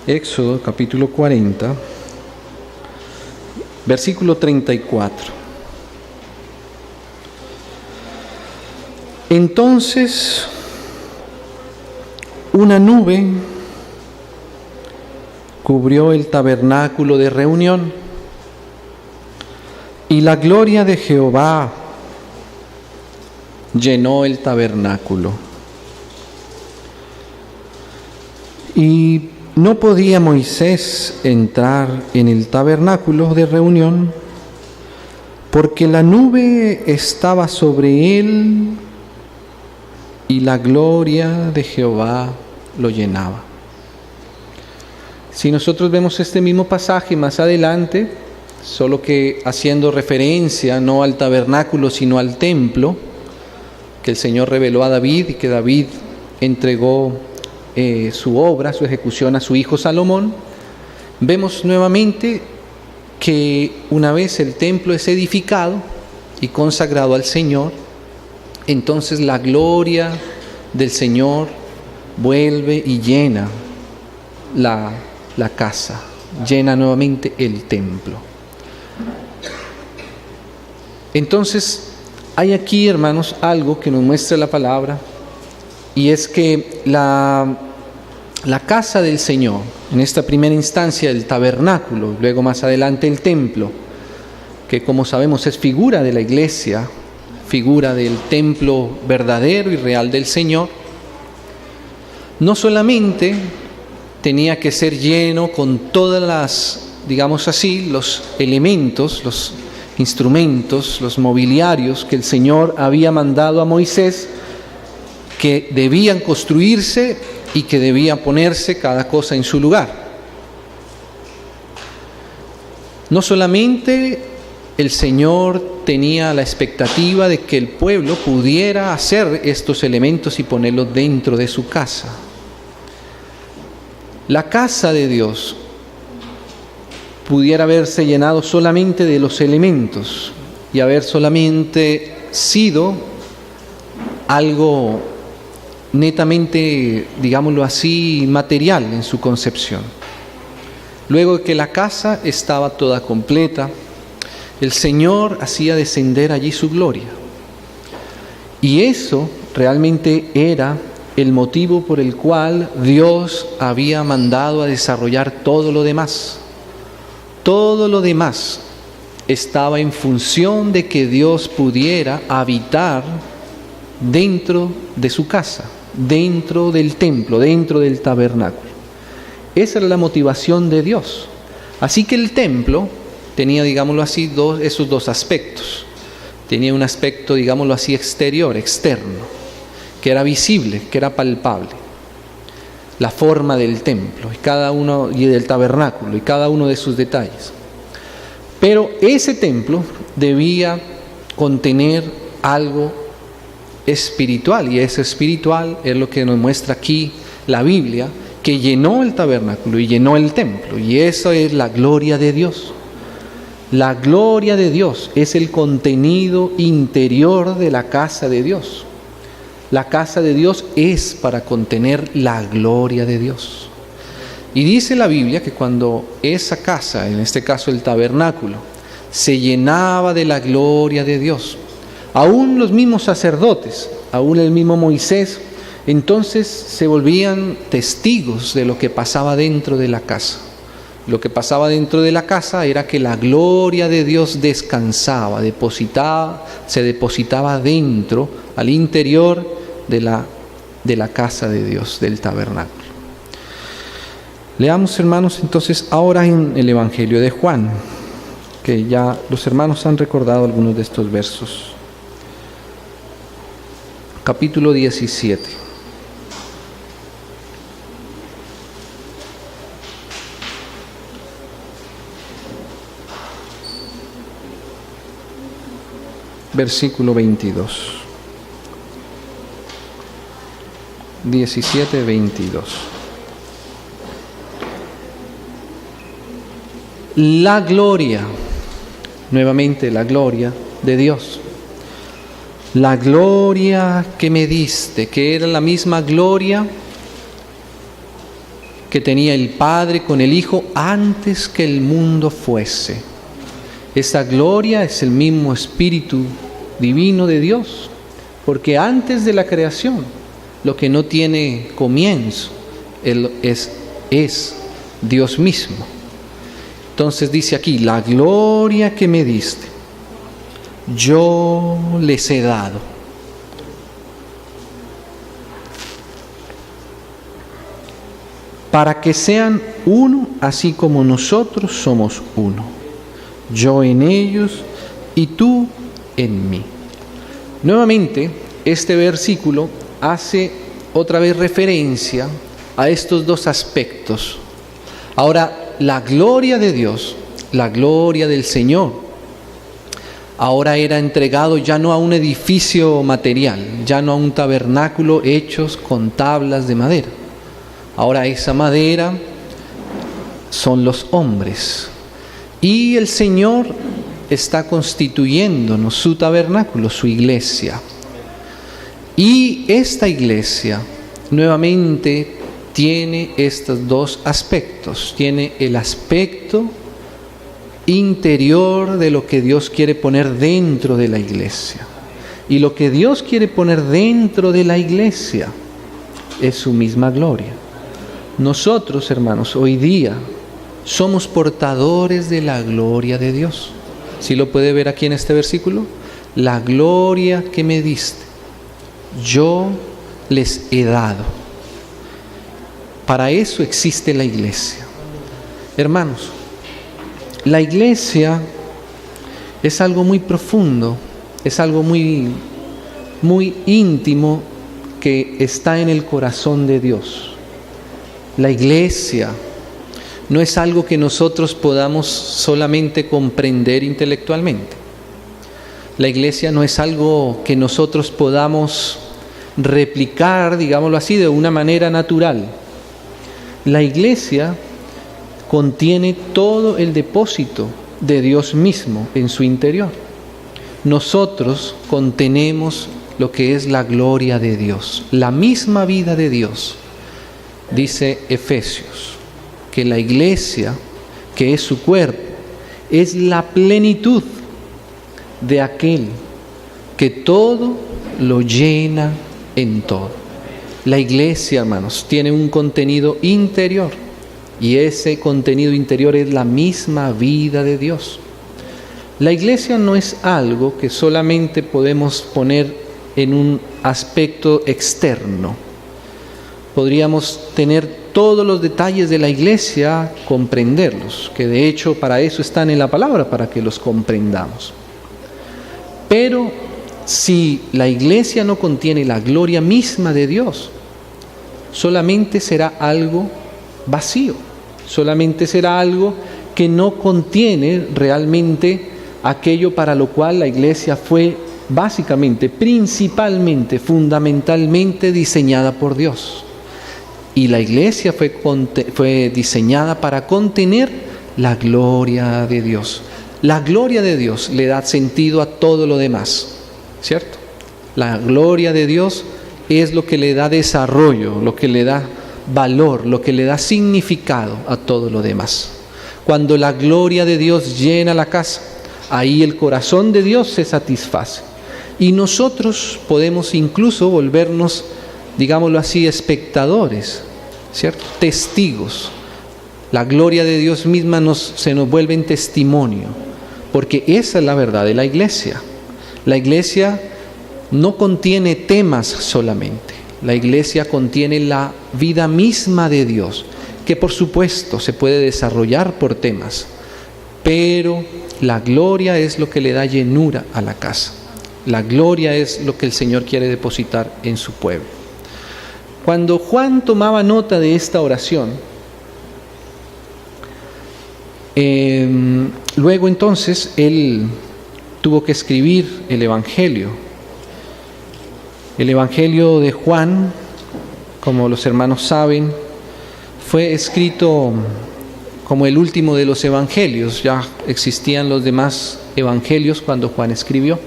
Éxodo capítulo 40, versículo 34. Entonces una nube cubrió el tabernáculo de reunión, y la gloria de Jehová llenó el tabernáculo. Y no podía Moisés entrar en el tabernáculo de reunión, porque la nube estaba sobre él y la gloria de Jehová lo llenaba. Si nosotros vemos este mismo pasaje más adelante, solo que haciendo referencia no al tabernáculo sino al templo, que el Señor reveló a David y que David entregó su obra, su ejecución a su hijo Salomón, vemos nuevamente que una vez el templo es edificado y consagrado al Señor, entonces la gloria del Señor vuelve y llena la casa, llena nuevamente el templo. Entonces, hay aquí, hermanos, algo que nos muestra la palabra, y es que la casa del Señor, en esta primera instancia el tabernáculo, luego más adelante el templo, que como sabemos es figura de la iglesia, figura del templo verdadero y real del Señor, no solamente tenía que ser lleno con todas las, digamos así, los elementos, los instrumentos, los mobiliarios que el Señor había mandado a Moisés, que debían construirse y que debía ponerse cada cosa en su lugar. No solamente el Señor tenía la expectativa de que el pueblo pudiera hacer estos elementos y ponerlos dentro de su casa. La casa de Dios pudiera haberse llenado solamente de los elementos y haber solamente sido algo netamente, digámoslo así, material en su concepción. Luego de que la casa estaba toda completa, el Señor hacía descender allí su gloria. Y eso realmente era el motivo por el cual Dios había mandado a desarrollar todo lo demás. Todo lo demás estaba en función de que Dios pudiera habitar dentro de su casa, dentro del templo, dentro del tabernáculo. Esa era la motivación de Dios. Así que el templo tenía, digámoslo así, esos dos aspectos. Tenía un aspecto, digámoslo así, exterior, externo, que era visible, que era palpable. La forma del templo y del tabernáculo y cada uno de sus detalles. Pero ese templo debía contener algo espiritual, y ese espiritual es lo que nos muestra aquí la Biblia, que llenó el tabernáculo y llenó el templo, y eso es la gloria de Dios. La gloria de Dios es el contenido interior de la casa de Dios. La casa de Dios es para contener la gloria de Dios. Y dice la Biblia que cuando esa casa, en este caso el tabernáculo, se llenaba de la gloria de Dios, aún los mismos sacerdotes, aún el mismo Moisés, entonces se volvían testigos de lo que pasaba dentro de la casa. Lo que pasaba dentro de la casa era que la gloria de Dios descansaba, se depositaba dentro, al interior de la casa de Dios, del tabernáculo. Leamos, hermanos, entonces ahora en el Evangelio de Juan, que ya los hermanos han recordado algunos de estos versos. Capítulo 17. Versículo 22. 17, 22. La gloria, nuevamente la gloria de Dios. La gloria que me diste, que era la misma gloria que tenía el Padre con el Hijo antes que el mundo fuese. Esta gloria es el mismo Espíritu divino de Dios, porque antes de la creación, lo que no tiene comienzo es Dios mismo. Entonces dice aquí, la gloria que me diste, yo les he dado. Para que sean uno, así como nosotros somos uno. Yo en ellos y tú en mí. Nuevamente, este versículo hace otra vez referencia a estos dos aspectos. Ahora, la gloria de Dios, la gloria del Señor, ahora era entregado ya no a un edificio material, ya no a un tabernáculo hechos con tablas de madera. Ahora esa madera son los hombres. Y el Señor está constituyéndonos su tabernáculo, su iglesia. Y esta iglesia nuevamente tiene estos dos aspectos. Tiene el aspecto interior de lo que Dios quiere poner dentro de la iglesia. Y lo que Dios quiere poner dentro de la iglesia es su misma gloria. Nosotros, hermanos, hoy día somos portadores de la gloria de Dios. ¿Sí lo puede ver aquí en este versículo? La gloria que me diste, yo les he dado. Para eso existe la iglesia. Hermanos, la iglesia es algo muy profundo, es algo muy íntimo que está en el corazón de Dios. La iglesia no es algo que nosotros podamos solamente comprender intelectualmente. La iglesia no es algo que nosotros podamos replicar, digámoslo así, de una manera natural. La iglesia contiene todo el depósito de Dios mismo en su interior. Nosotros contenemos lo que es la gloria de Dios, la misma vida de Dios. Dice Efesios que la iglesia, que es su cuerpo, es la plenitud de aquel que todo lo llena en todo. La iglesia, hermanos, tiene un contenido interior y ese contenido interior es la misma vida de Dios. La iglesia no es algo que solamente podemos poner en un aspecto externo. Podríamos tener todos los detalles de la iglesia, comprenderlos, que de hecho para eso están en la palabra, para que los comprendamos. Pero si la iglesia no contiene la gloria misma de Dios, solamente será algo vacío, solamente será algo que no contiene realmente aquello para lo cual la iglesia fue básicamente, principalmente, fundamentalmente diseñada por Dios. Y la iglesia fue diseñada para contener la gloria de Dios. La gloria de Dios le da sentido a todo lo demás, ¿cierto? La gloria de Dios es lo que le da desarrollo, lo que le da valor, lo que le da significado a todo lo demás. Cuando la gloria de Dios llena la casa, ahí el corazón de Dios se satisface. Y nosotros podemos incluso volvernos, digámoslo así, espectadores, ¿cierto? Testigos. La gloria de Dios misma se nos vuelve en testimonio, porque esa es la verdad de la iglesia. La iglesia no contiene temas solamente, la iglesia contiene la vida misma de Dios, que por supuesto se puede desarrollar por temas, pero la gloria es lo que le da llenura a la casa. La gloria es lo que el Señor quiere depositar en su pueblo. Cuando Juan tomaba nota de esta oración, luego entonces él tuvo que escribir el Evangelio. El Evangelio de Juan, como los hermanos saben, fue escrito como el último de los evangelios. Ya existían los demás evangelios cuando Juan escribió.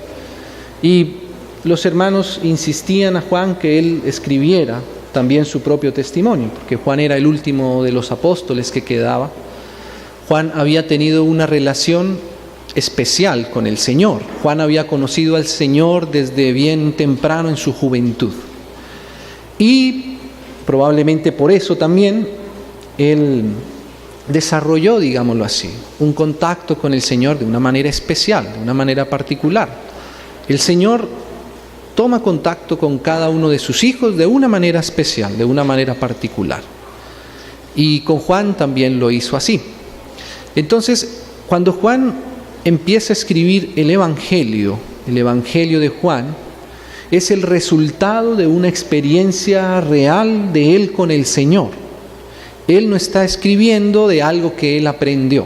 Y los hermanos insistían a Juan que él escribiera también su propio testimonio, porque Juan era el último de los apóstoles que quedaba. Juan había tenido una relación especial con el Señor. Juan había conocido al Señor desde bien temprano en su juventud. Y probablemente por eso también él desarrolló, digámoslo así, un contacto con el Señor de una manera especial, de una manera particular. El Señor toma contacto con cada uno de sus hijos de una manera especial, de una manera particular. Y con Juan también lo hizo así. Entonces, cuando Juan empieza a escribir el Evangelio de Juan, es el resultado de una experiencia real de él con el Señor. Él no está escribiendo de algo que él aprendió,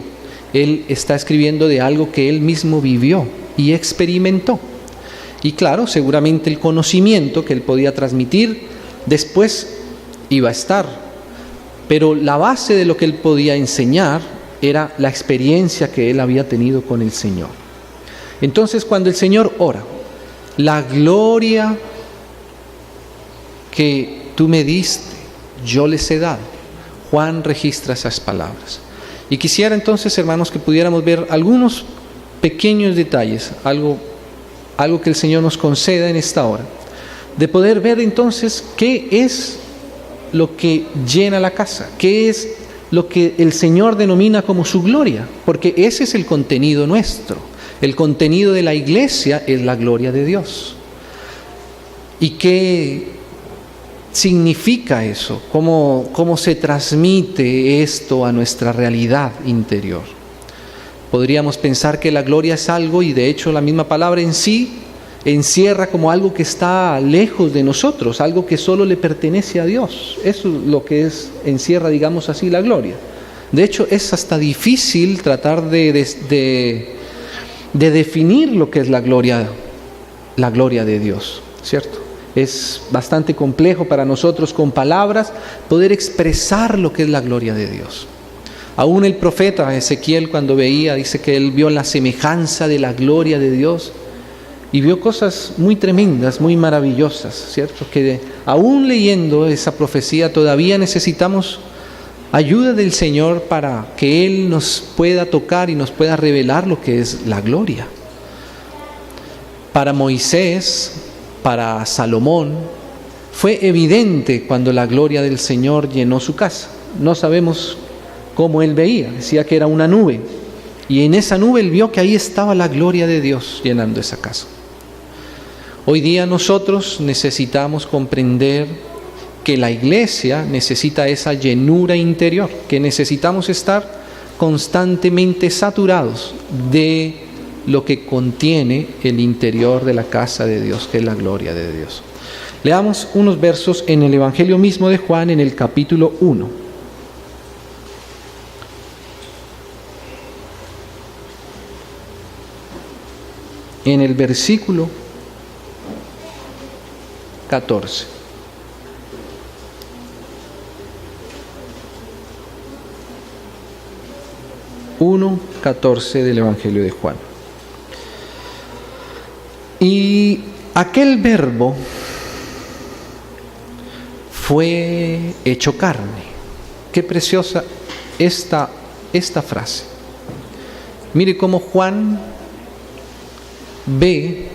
él está escribiendo de algo que él mismo vivió y experimentó. Y claro, seguramente el conocimiento que él podía transmitir después iba a estar, pero la base de lo que él podía enseñar era la experiencia que él había tenido con el Señor. Entonces, cuando el Señor ora, la gloria que tú me diste, yo les he dado, Juan registra esas palabras. Y quisiera entonces, hermanos, que pudiéramos ver algunos pequeños detalles, algo que el Señor nos conceda en esta hora, de poder ver entonces qué es lo que llena la casa, qué es lo que el Señor denomina como su gloria, porque ese es el contenido nuestro. El contenido de la iglesia es la gloria de Dios. ¿Y qué significa eso? ¿Cómo se transmite esto a nuestra realidad interior? Podríamos pensar que la gloria es algo, y de hecho la misma palabra en sí encierra como algo que está lejos de nosotros, algo que solo le pertenece a Dios. Eso es lo que encierra, digamos así, la gloria. De hecho, es hasta difícil tratar de definir lo que es la gloria de Dios, ¿cierto? Es bastante complejo para nosotros con palabras poder expresar lo que es la gloria de Dios. Aún el profeta Ezequiel, cuando veía, dice que él vio la semejanza de la gloria de Dios y vio cosas muy tremendas, muy maravillosas, ¿cierto? Que aún leyendo esa profecía todavía necesitamos ayuda del Señor para que Él nos pueda tocar y nos pueda revelar lo que es la gloria. Para Moisés, para Salomón, fue evidente cuando la gloria del Señor llenó su casa. No sabemos cómo él veía, decía que era una nube, y en esa nube él vio que ahí estaba la gloria de Dios llenando esa casa. Hoy día nosotros necesitamos comprender que la iglesia necesita esa llenura interior, que necesitamos estar constantemente saturados de lo que contiene el interior de la casa de Dios, que es la gloria de Dios. Leamos unos versos en el Evangelio mismo de Juan, en el capítulo 1. En el versículo 14. Uno 14 del Evangelio de Juan. Y aquel verbo fue hecho carne. Qué preciosa esta frase. Mire cómo Juan ve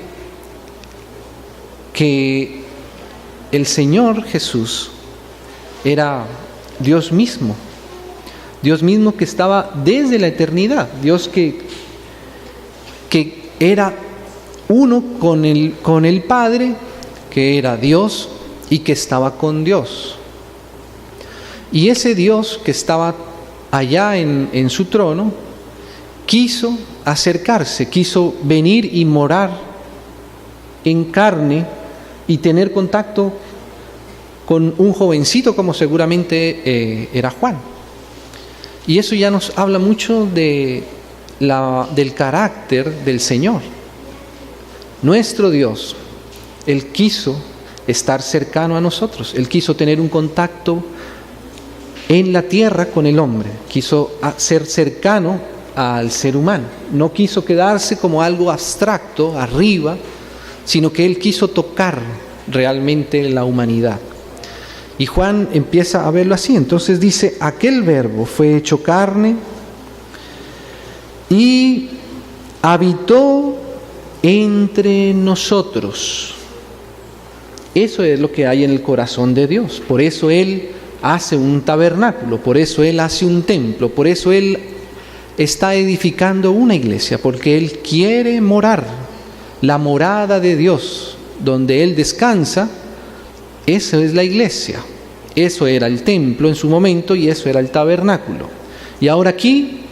que el Señor Jesús era Dios mismo que estaba desde la eternidad, Dios que era uno con el Padre, que era Dios y que estaba con Dios. Y ese Dios que estaba allá en su trono, quiso acercarse, quiso venir y morar en carne y tener contacto con un jovencito como seguramente era Juan. Y eso ya nos habla mucho del carácter del Señor. Nuestro Dios, Él quiso estar cercano a nosotros, Él quiso tener un contacto en la tierra con el hombre, quiso ser cercano al ser humano, no quiso quedarse como algo abstracto arriba, sino que Él quiso tocar realmente la humanidad. Y Juan empieza a verlo así. Entonces dice, aquel verbo fue hecho carne y habitó entre nosotros. Eso es lo que hay en el corazón de Dios. Por eso Él hace un tabernáculo, por eso Él hace un templo, por eso Él está edificando una iglesia, porque Él quiere morar. La morada de Dios, donde Él descansa, eso es la iglesia. Eso era el templo en su momento y eso era el tabernáculo. Y ahora aquí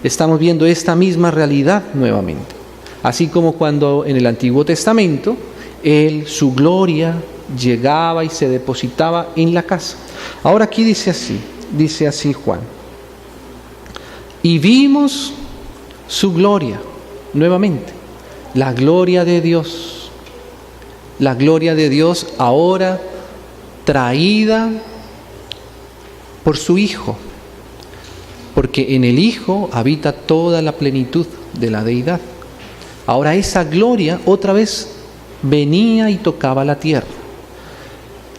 estamos viendo esta misma realidad nuevamente. Así como cuando en el Antiguo Testamento, Él, su gloria, llegaba y se depositaba en la casa. Ahora aquí dice así Juan. Y vimos su gloria, nuevamente, la gloria de Dios. La gloria de Dios ahora traída por su Hijo, porque en el Hijo habita toda la plenitud de la deidad. Ahora esa gloria otra vez venía y tocaba la tierra.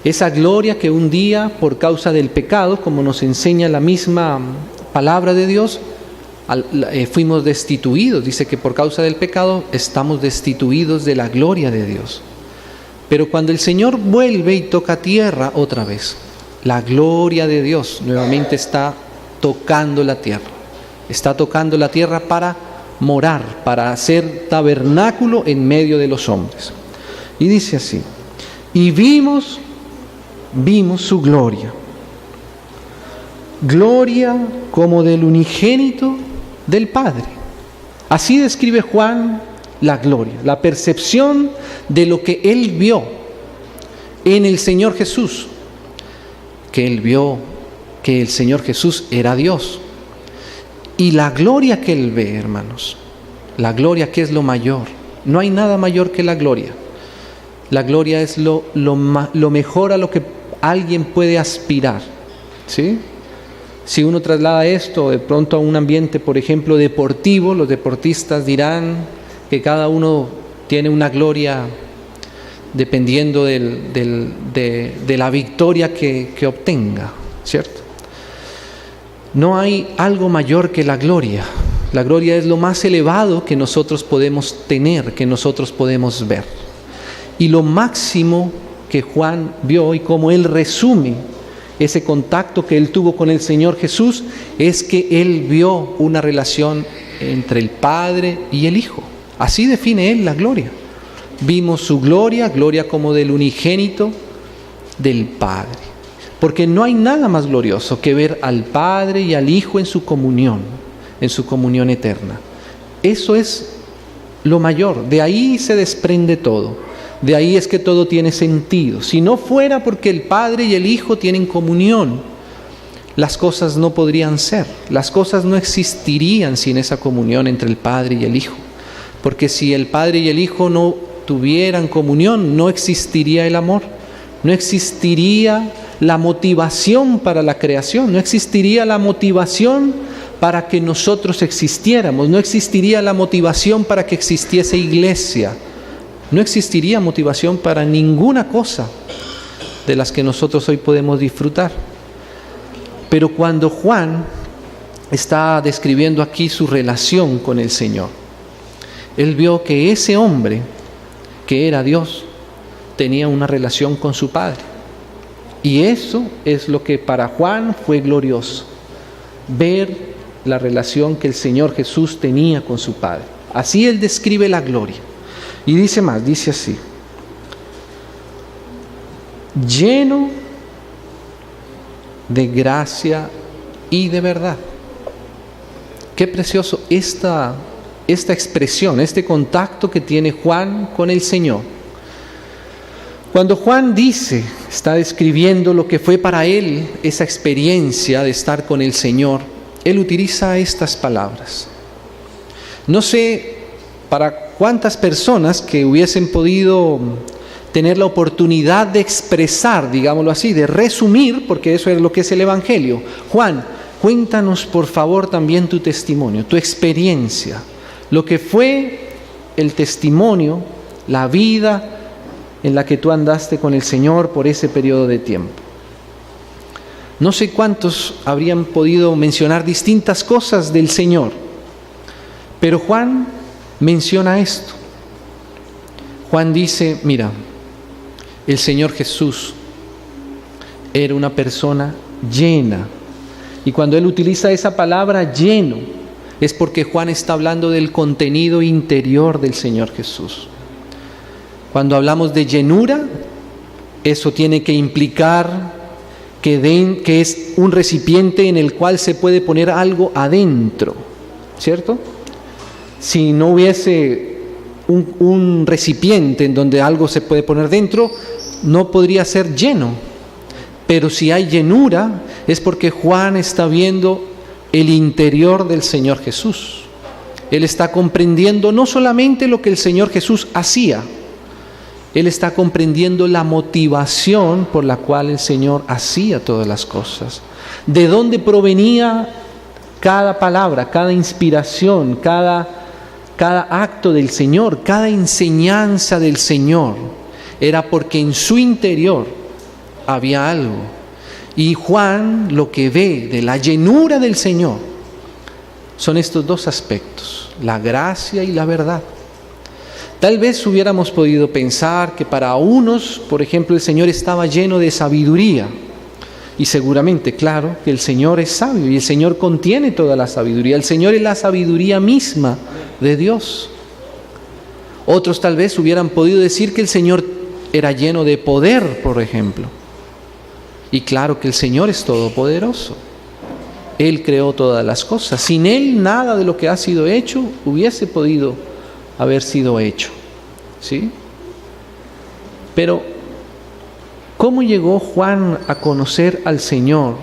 Esa gloria que un día, por causa del pecado, como nos enseña la misma palabra de Dios, fuimos destituidos. Dice que por causa del pecado estamos destituidos de la gloria de Dios. Pero cuando el Señor vuelve y toca tierra otra vez, la gloria de Dios nuevamente está tocando la tierra. Está tocando la tierra para morar, para hacer tabernáculo en medio de los hombres. Y dice así, y vimos su gloria, gloria como del unigénito del Padre. Así describe Juan la gloria, la percepción de lo que él vio en el Señor Jesús, que él vio que el Señor Jesús era Dios. Y la gloria que él ve, hermanos, la gloria que es lo mayor, no hay nada mayor que la gloria. La gloria es lo mejor a lo que alguien puede aspirar, ¿sí? Si uno traslada esto de pronto a un ambiente, por ejemplo, deportivo, los deportistas dirán que cada uno tiene una gloria dependiendo de la victoria que obtenga, ¿cierto? No hay algo mayor que la gloria. La gloria es lo más elevado que nosotros podemos tener, que nosotros podemos ver. Y lo máximo que Juan vio y cómo él resume ese contacto que él tuvo con el Señor Jesús es que él vio una relación entre el Padre y el Hijo. Así define él la gloria. Vimos su gloria, gloria como del unigénito del Padre. Porque no hay nada más glorioso que ver al Padre y al Hijo en su comunión eterna. Eso es lo mayor. De ahí se desprende todo. De ahí es que todo tiene sentido. Si no fuera porque el Padre y el Hijo tienen comunión, las cosas no podrían ser. Las cosas no existirían sin esa comunión entre el Padre y el Hijo. Porque si el Padre y el Hijo no tuvieran comunión, no existiría el amor. No existiría la motivación para la creación. No existiría la motivación para que nosotros existiéramos. No existiría la motivación para que existiese iglesia. No existiría motivación para ninguna cosa de las que nosotros hoy podemos disfrutar. Pero cuando Juan está describiendo aquí su relación con el Señor, él vio que ese hombre, que era Dios, tenía una relación con su Padre. Y eso es lo que para Juan fue glorioso, ver la relación que el Señor Jesús tenía con su Padre. Así él describe la gloria. Y dice más, dice así, lleno de gracia y de verdad. Qué precioso esta expresión, este contacto que tiene Juan con el Señor. Cuando Juan está describiendo lo que fue para él esa experiencia de estar con el Señor, él utiliza estas palabras. No sé para cuántas personas que hubiesen podido tener la oportunidad de expresar, digámoslo así, de resumir, porque eso es lo que es el Evangelio. Juan, cuéntanos por favor también tu testimonio, tu experiencia, lo que fue el testimonio, la vida en la que tú andaste con el Señor por ese periodo de tiempo. No sé cuántos habrían podido mencionar distintas cosas del Señor, pero Juan menciona esto. Juan dice, mira, el Señor Jesús era una persona llena. Y cuando él utiliza esa palabra lleno, es porque Juan está hablando del contenido interior del Señor Jesús. Cuando hablamos de llenura, eso tiene que implicar que es un recipiente en el cual se puede poner algo adentro, ¿cierto? Si no hubiese un recipiente en donde algo se puede poner dentro, no podría ser lleno. Pero si hay llenura, es porque Juan está viendo el interior del Señor Jesús. Él está comprendiendo no solamente lo que el Señor Jesús hacía, él está comprendiendo la motivación por la cual el Señor hacía todas las cosas. De dónde provenía cada palabra, cada inspiración, cada acto del Señor, cada enseñanza del Señor. Era porque en su interior había algo. Y Juan lo que ve de la llenura del Señor son estos dos aspectos, la gracia y la verdad. Tal vez hubiéramos podido pensar que para unos, por ejemplo, el Señor estaba lleno de sabiduría. Y seguramente, claro, que el Señor es sabio y el Señor contiene toda la sabiduría. El Señor es la sabiduría misma de Dios. Otros tal vez hubieran podido decir que el Señor era lleno de poder, por ejemplo. Y claro que el Señor es todopoderoso. Él creó todas las cosas. Sin Él, nada de lo que ha sido hecho hubiese podido haber sido hecho, ¿sí? Pero, ¿cómo llegó Juan a conocer al Señor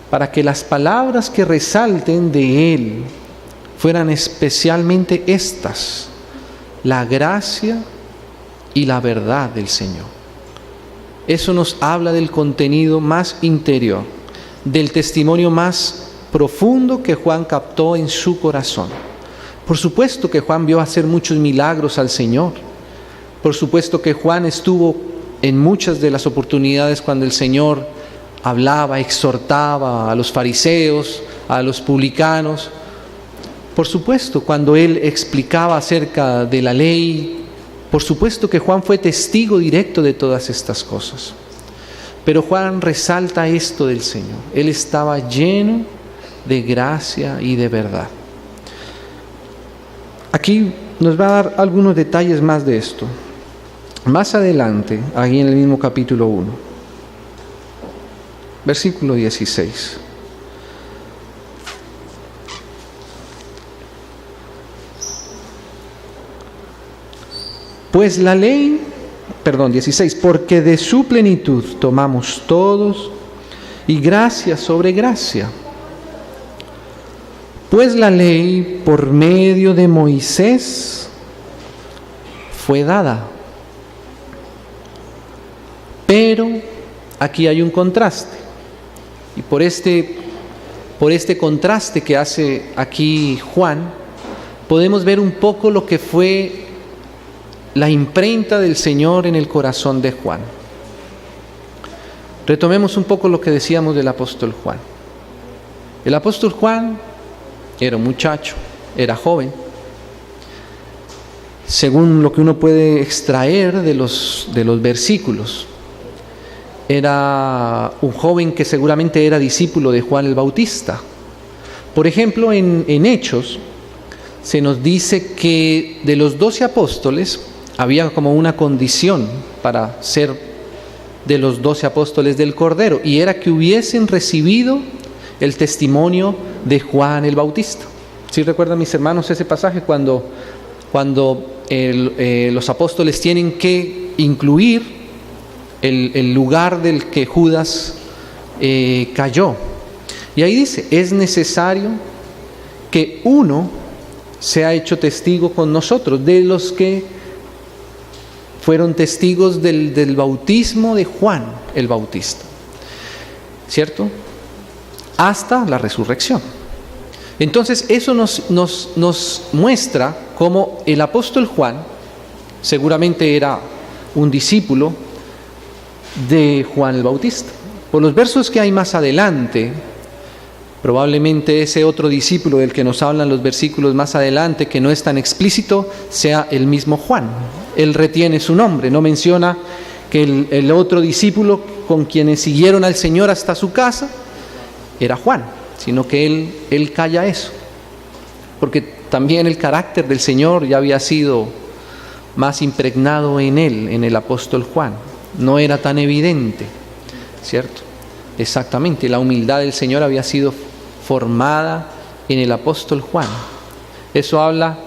para que las palabras que resalten de Él fueran especialmente estas, la gracia y la verdad del Señor? Eso nos habla del contenido más interior, del testimonio más profundo que Juan captó en su corazón. Por supuesto que Juan vio hacer muchos milagros al Señor. Por supuesto que Juan estuvo en muchas de las oportunidades cuando el Señor hablaba, exhortaba a los fariseos, a los publicanos. Por supuesto, cuando Él explicaba acerca de la ley, por supuesto que Juan fue testigo directo de todas estas cosas. Pero Juan resalta esto del Señor. Él estaba lleno de gracia y de verdad. Aquí nos va a dar algunos detalles más de esto. Más adelante, ahí en el mismo capítulo 1, versículo 16. Pues la ley, 16, porque de su plenitud tomamos todos y gracia sobre gracia. Pues la ley por medio de Moisés fue dada. Pero aquí hay un contraste. Y por este contraste que hace aquí Juan, podemos ver un poco lo que fue la imprenta del Señor en el corazón de Juan. Retomemos un poco lo que decíamos del apóstol Juan. El apóstol Juan era un muchacho, era joven. Según lo que uno puede extraer de los versículos, era un joven que seguramente era discípulo de Juan el Bautista. Por ejemplo, en Hechos se nos dice que de los 12 apóstoles había como una condición para ser de los 12 apóstoles del Cordero, y era que hubiesen recibido el testimonio de Juan el Bautista. ¿Sí recuerdan, mis hermanos, ese pasaje cuando los apóstoles tienen que incluir el lugar del que Judas cayó? Y ahí dice, es necesario que uno sea hecho testigo con nosotros, de los que fueron testigos del bautismo de Juan el Bautista, ¿cierto? Hasta la resurrección. Entonces eso nos muestra cómo el apóstol Juan seguramente era un discípulo de Juan el Bautista. Por los versos que hay más adelante, probablemente ese otro discípulo del que nos hablan los versículos más adelante, que no es tan explícito, sea el mismo Juan. Él retiene su nombre, no menciona que el otro discípulo con quienes siguieron al Señor hasta su casa era Juan, sino que él calla eso, porque también el carácter del Señor ya había sido más impregnado en él, en el apóstol Juan. No era tan evidente, ¿cierto? Exactamente, la humildad del Señor había sido formada en el apóstol Juan. Eso habla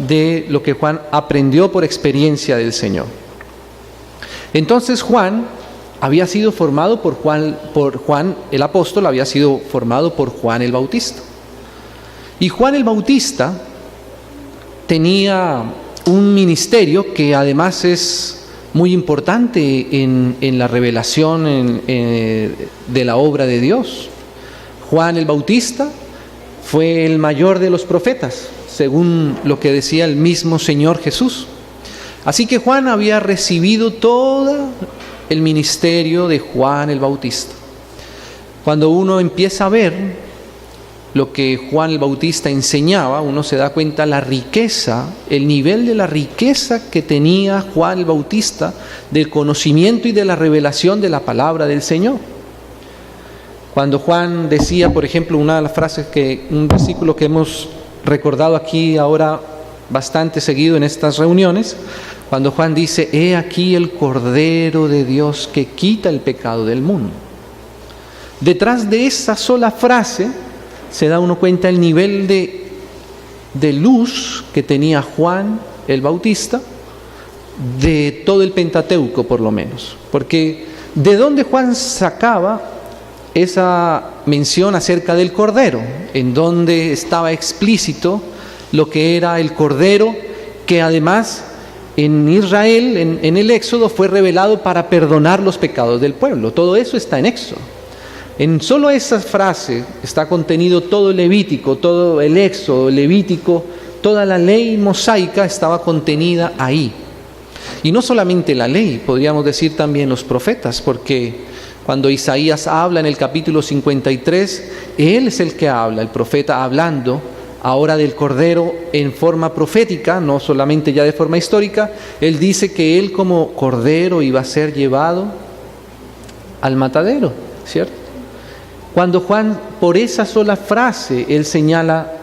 de lo que Juan aprendió por experiencia del Señor. Entonces Juan había sido formado por Juan el apóstol, había sido formado por Juan el Bautista. Y Juan el Bautista tenía un ministerio que además es muy importante en la revelación de la obra de Dios. Juan el Bautista fue el mayor de los profetas, según lo que decía el mismo Señor Jesús. Así que Juan había recibido todo el ministerio de Juan el Bautista. Cuando uno empieza a ver lo que Juan el Bautista enseñaba, uno se da cuenta la riqueza, el nivel de la riqueza que tenía Juan el Bautista del conocimiento y de la revelación de la palabra del Señor. Cuando Juan decía, por ejemplo, una de las frases un versículo que hemos recordado aquí ahora bastante seguido en estas reuniones, cuando Juan dice: he aquí el Cordero de Dios que quita el pecado del mundo. Detrás de esa sola frase se da uno cuenta el nivel de luz que tenía Juan el Bautista, de todo el Pentateuco por lo menos. Porque ¿de dónde Juan sacaba esa mención acerca del Cordero? En donde estaba explícito lo que era el Cordero, que además en Israel, en el Éxodo, fue revelado para perdonar los pecados del pueblo. Todo eso está en Éxodo. En solo esa frase está contenido todo el Levítico, todo el Éxodo, el Levítico, toda la ley mosaica estaba contenida ahí. Y no solamente la ley, podríamos decir también los profetas, porque cuando Isaías habla en el capítulo 53, él es el que habla, el profeta hablando ahora del Cordero en forma profética, no solamente ya de forma histórica. Él dice que él como Cordero iba a ser llevado al matadero, ¿cierto? Cuando Juan, por esa sola frase, él señala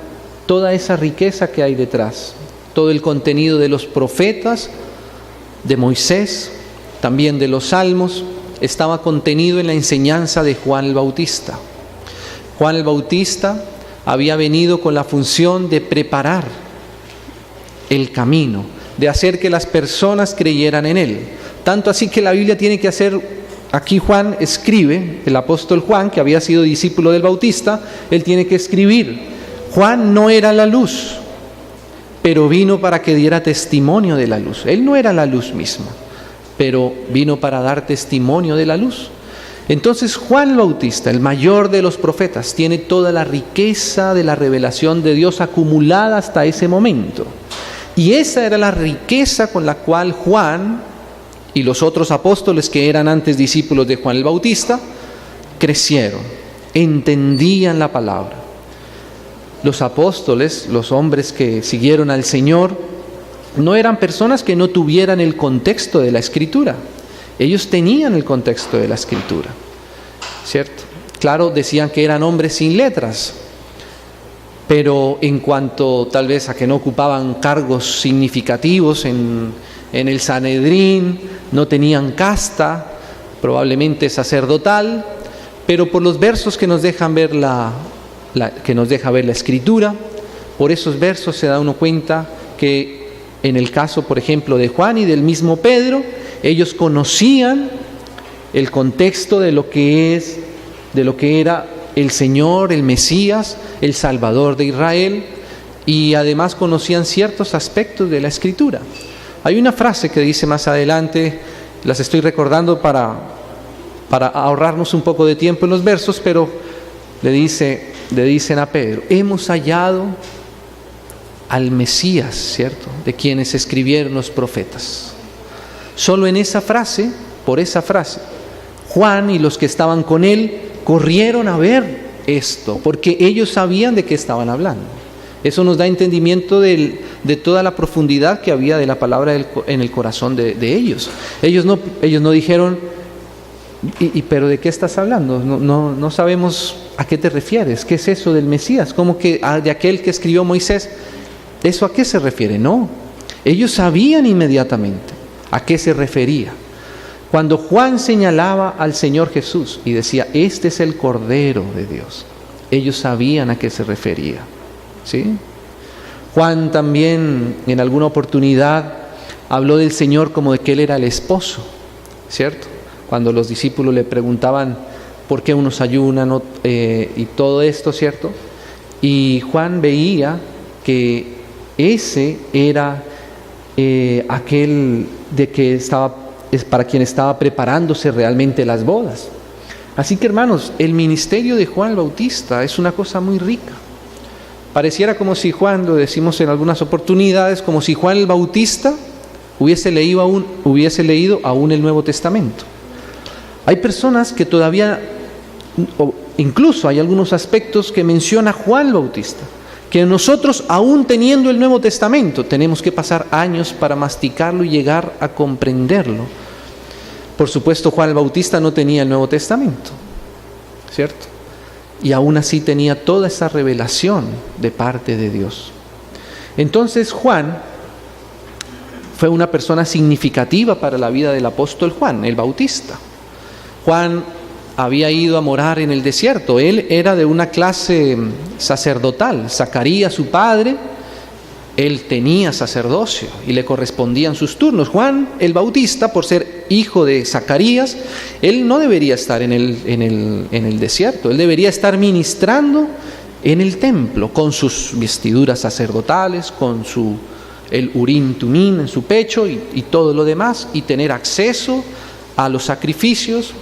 toda esa riqueza que hay detrás, todo el contenido de los profetas, de Moisés, también de los Salmos, estaba contenido en la enseñanza de Juan el Bautista. Juan el Bautista había venido con la función de preparar el camino, de hacer que las personas creyeran en él. Tanto así que la Biblia tiene que hacer. Aquí Juan escribe, el apóstol Juan, que había sido discípulo del Bautista, él tiene que escribir: Juan no era la luz, pero vino para que diera testimonio de la luz. Él no era la luz misma, pero vino para dar testimonio de la luz. Entonces Juan el Bautista, el mayor de los profetas, tiene toda la riqueza de la revelación de Dios acumulada hasta ese momento. Y esa era la riqueza con la cual Juan y los otros apóstoles que eran antes discípulos de Juan el Bautista crecieron, entendían la palabra. Los apóstoles, los hombres que siguieron al Señor, no eran personas que no tuvieran el contexto de la Escritura. Ellos tenían el contexto de la Escritura, ¿cierto? Claro, decían que eran hombres sin letras, pero en cuanto tal vez a que no ocupaban cargos significativos en el Sanedrín, no tenían casta, probablemente sacerdotal, pero por los versos que nos dejan ver que nos deja ver la Escritura, por esos versos se da uno cuenta que en el caso, por ejemplo, de Juan y del mismo Pedro, ellos conocían el contexto de lo que era el Señor, el Mesías, el Salvador de Israel, y además conocían ciertos aspectos de la Escritura. Hay una frase que dice más adelante, las estoy recordando para ahorrarnos un poco de tiempo en los versos, pero le dicen a Pedro: hemos hallado al Mesías, ¿cierto?, de quienes escribieron los profetas. Solo en esa frase, por esa frase, Juan y los que estaban con él corrieron a ver esto, porque ellos sabían de qué estaban hablando. Eso nos da entendimiento de toda la profundidad que había de la palabra en el corazón de ellos. Ellos no dijeron, ¿pero de qué estás hablando? No sabemos a qué te refieres. ¿Qué es eso del Mesías? ¿Cómo que de aquel que escribió Moisés? ¿Eso a qué se refiere? No. Ellos sabían inmediatamente a qué se refería. Cuando Juan señalaba al Señor Jesús y decía, este es el Cordero de Dios, ellos sabían a qué se refería. ¿Sí? Juan también en alguna oportunidad habló del Señor como de que Él era el esposo, ¿cierto? Cuando los discípulos le preguntaban por qué unos ayunan y todo esto, ¿cierto? Y Juan veía que ese era aquel para quien estaba preparándose realmente las bodas. Así que, hermanos, el ministerio de Juan el Bautista es una cosa muy rica. Pareciera como si Juan, lo decimos en algunas oportunidades, como si Juan el Bautista hubiese leído aún el Nuevo Testamento. Hay personas que todavía, incluso hay algunos aspectos que menciona Juan el Bautista, que nosotros, aún teniendo el Nuevo Testamento, tenemos que pasar años para masticarlo y llegar a comprenderlo. Por supuesto, Juan el Bautista no tenía el Nuevo Testamento, ¿cierto? Y aún así tenía toda esa revelación de parte de Dios. Entonces Juan fue una persona significativa para la vida del apóstol Juan el Bautista. Juan había ido a morar en el desierto. Él era de una clase sacerdotal. Zacarías, su padre, él tenía sacerdocio y le correspondían sus turnos. Juan el Bautista, por ser hijo de Zacarías, él no debería estar en el desierto. Él debería estar ministrando en el templo con sus vestiduras sacerdotales, con el urim tumim en su pecho y todo lo demás, y tener acceso a los sacrificios.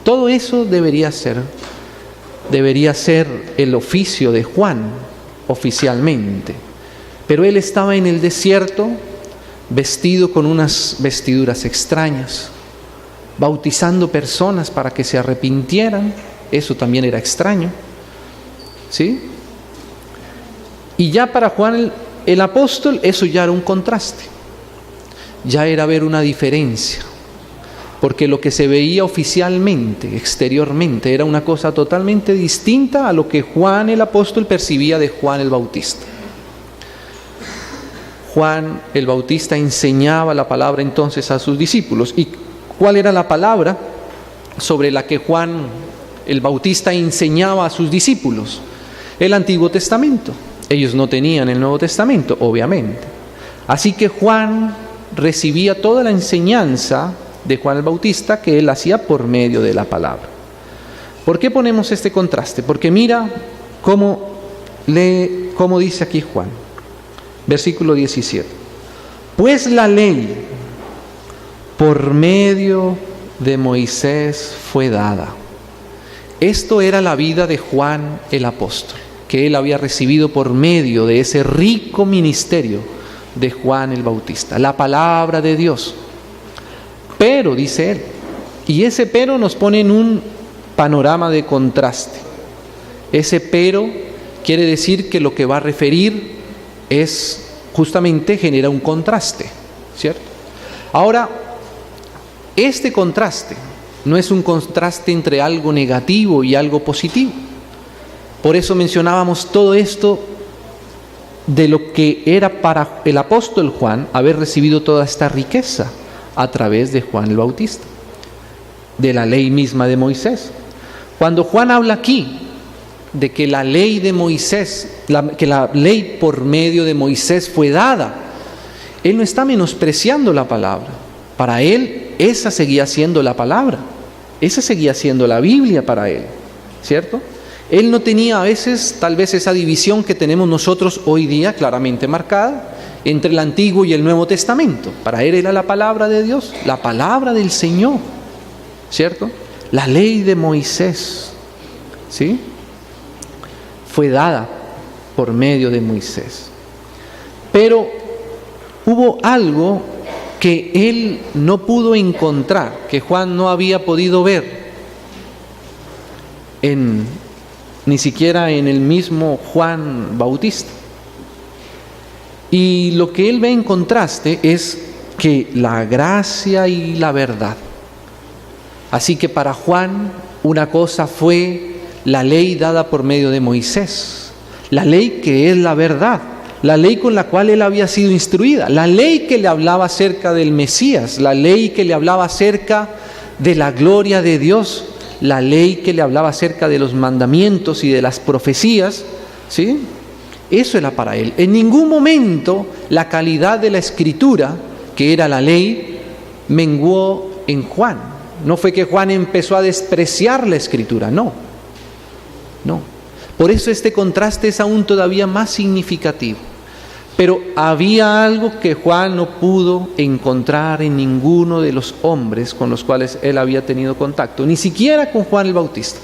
Todo eso debería ser el oficio de Juan oficialmente. Pero él estaba en el desierto, vestido con unas vestiduras extrañas, bautizando personas para que se arrepintieran. Eso también era extraño, ¿sí? Y ya para Juan el apóstol, eso ya era un contraste. Ya era ver una diferencia. Porque lo que se veía oficialmente, exteriormente, era una cosa totalmente distinta a lo que Juan el apóstol percibía de Juan el Bautista. Juan el Bautista enseñaba la palabra entonces a sus discípulos. ¿Y cuál era la palabra sobre la que Juan el Bautista enseñaba a sus discípulos? El Antiguo Testamento. Ellos no tenían el Nuevo Testamento, obviamente. Así que Juan recibía toda la enseñanza de Juan el Bautista que él hacía por medio de la palabra. ¿Por qué ponemos este contraste? Porque mira cómo dice aquí Juan, versículo 17. Pues la ley por medio de Moisés fue dada. Esto era la vida de Juan el apóstol, que él había recibido por medio de ese rico ministerio de Juan el Bautista, la palabra de Dios. Pero, dice él, y ese pero nos pone en un panorama de contraste. Ese pero quiere decir que lo que va a referir es justamente genera un contraste, ¿cierto? Ahora, este contraste no es un contraste entre algo negativo y algo positivo. Por eso mencionábamos todo esto de lo que era para el apóstol Juan haber recibido toda esta riqueza a través de Juan el Bautista, de la ley misma de Moisés. Cuando Juan habla aquí de que la ley de Moisés, que la ley por medio de Moisés fue dada, él no está menospreciando la palabra. Para él, esa seguía siendo la palabra, esa seguía siendo la Biblia para él, ¿cierto? Él no tenía a veces, tal vez, esa división que tenemos nosotros hoy día claramente marcada entre el Antiguo y el Nuevo Testamento. Para él era la palabra de Dios, la palabra del Señor, ¿cierto? La ley de Moisés, ¿sí?, fue dada por medio de Moisés. Pero hubo algo que él no pudo encontrar, que Juan no había podido ver ni siquiera en el mismo Juan Bautista. Y lo que él ve en contraste es que la gracia y la verdad. Así que para Juan una cosa fue la ley dada por medio de Moisés, la ley que es la verdad, la ley con la cual él había sido instruida, la ley que le hablaba acerca del Mesías, la ley que le hablaba acerca de la gloria de Dios, la ley que le hablaba acerca de los mandamientos y de las profecías, ¿sí? Eso era para él. En ningún momento la calidad de la escritura, que era la ley, menguó en Juan. No fue que Juan empezó a despreciar la escritura, no. Por eso este contraste es aún todavía más significativo. Pero había algo que Juan no pudo encontrar en ninguno de los hombres con los cuales él había tenido contacto, ni siquiera con Juan el Bautista.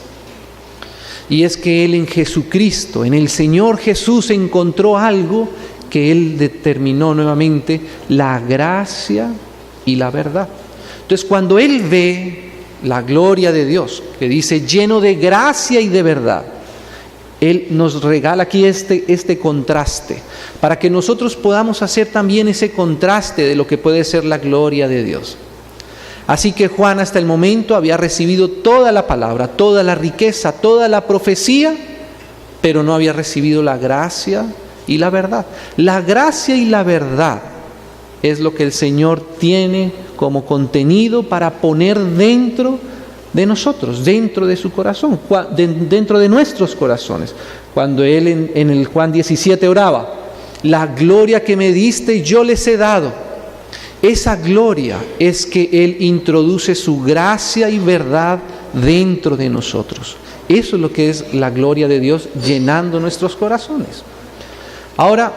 Y es que él en Jesucristo, en el Señor Jesús, encontró algo que él determinó nuevamente: la gracia y la verdad. Entonces, cuando él ve la gloria de Dios, que dice lleno de gracia y de verdad, él nos regala aquí este contraste, para que nosotros podamos hacer también ese contraste de lo que puede ser la gloria de Dios. Así que Juan hasta el momento había recibido toda la palabra, toda la riqueza, toda la profecía, pero no había recibido la gracia y la verdad. La gracia y la verdad es lo que el Señor tiene como contenido para poner dentro de nosotros, dentro de su corazón, dentro de nuestros corazones. Cuando él en el Juan 17 oraba: la gloria que me diste yo les he dado. Esa gloria es que él introduce su gracia y verdad dentro de nosotros. Eso es lo que es la gloria de Dios llenando nuestros corazones. Ahora,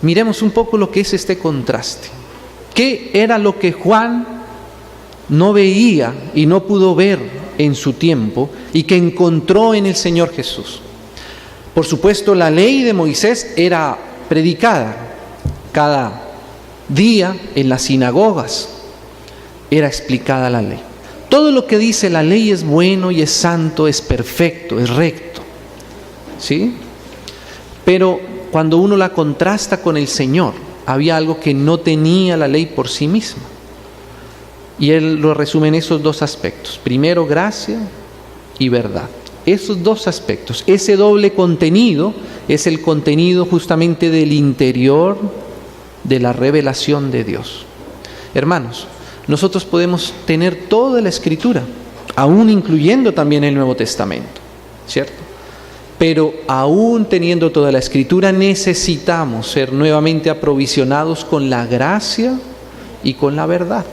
miremos un poco lo que es este contraste. ¿Qué era lo que Juan no veía y no pudo ver en su tiempo y que encontró en el Señor Jesús? Por supuesto, la ley de Moisés era predicada cada día en las sinagogas, era explicada la ley. Todo lo que dice la ley es bueno y es santo, es perfecto, es recto, ¿sí? Pero cuando uno la contrasta con el Señor, había algo que no tenía la ley por sí misma. Y él lo resume en esos dos aspectos. Primero, gracia y verdad. Esos dos aspectos, ese doble contenido, es el contenido justamente del interior de la revelación de Dios. Hermanos, nosotros podemos tener toda la Escritura, aún incluyendo también el Nuevo Testamento, ¿cierto? Pero aún teniendo toda la Escritura, necesitamos ser nuevamente aprovisionados con la gracia y con la verdad.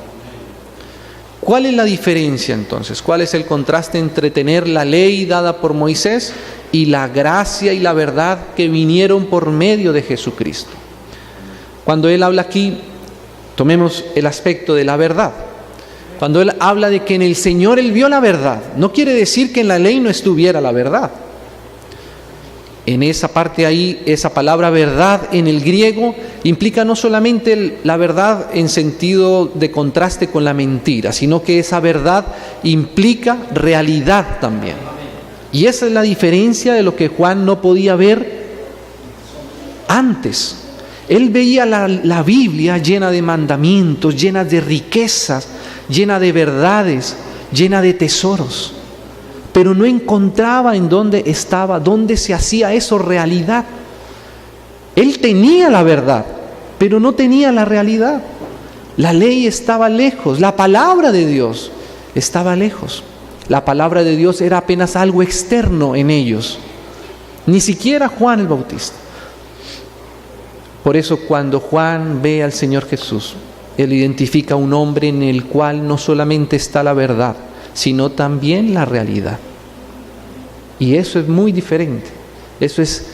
¿Cuál es la diferencia entonces? ¿Cuál es el contraste entre tener la ley dada por Moisés y la gracia y la verdad que vinieron por medio de Jesucristo? Cuando él habla aquí, tomemos el aspecto de la verdad. Cuando él habla de que en el Señor él vio la verdad, no quiere decir que en la ley no estuviera la verdad. En esa parte ahí, esa palabra verdad en el griego implica no solamente la verdad en sentido de contraste con la mentira, sino que esa verdad implica realidad también. Y esa es la diferencia de lo que Juan no podía ver antes. Él veía la Biblia llena de mandamientos, llena de riquezas, llena de verdades, llena de tesoros. Pero no encontraba en dónde estaba, dónde se hacía eso realidad. Él tenía la verdad, pero no tenía la realidad. La ley estaba lejos, la palabra de Dios estaba lejos. La palabra de Dios era apenas algo externo en ellos. Ni siquiera Juan el Bautista. Por eso cuando Juan ve al Señor Jesús, él identifica a un hombre en el cual no solamente está la verdad, sino también la realidad. Y eso es muy diferente, eso es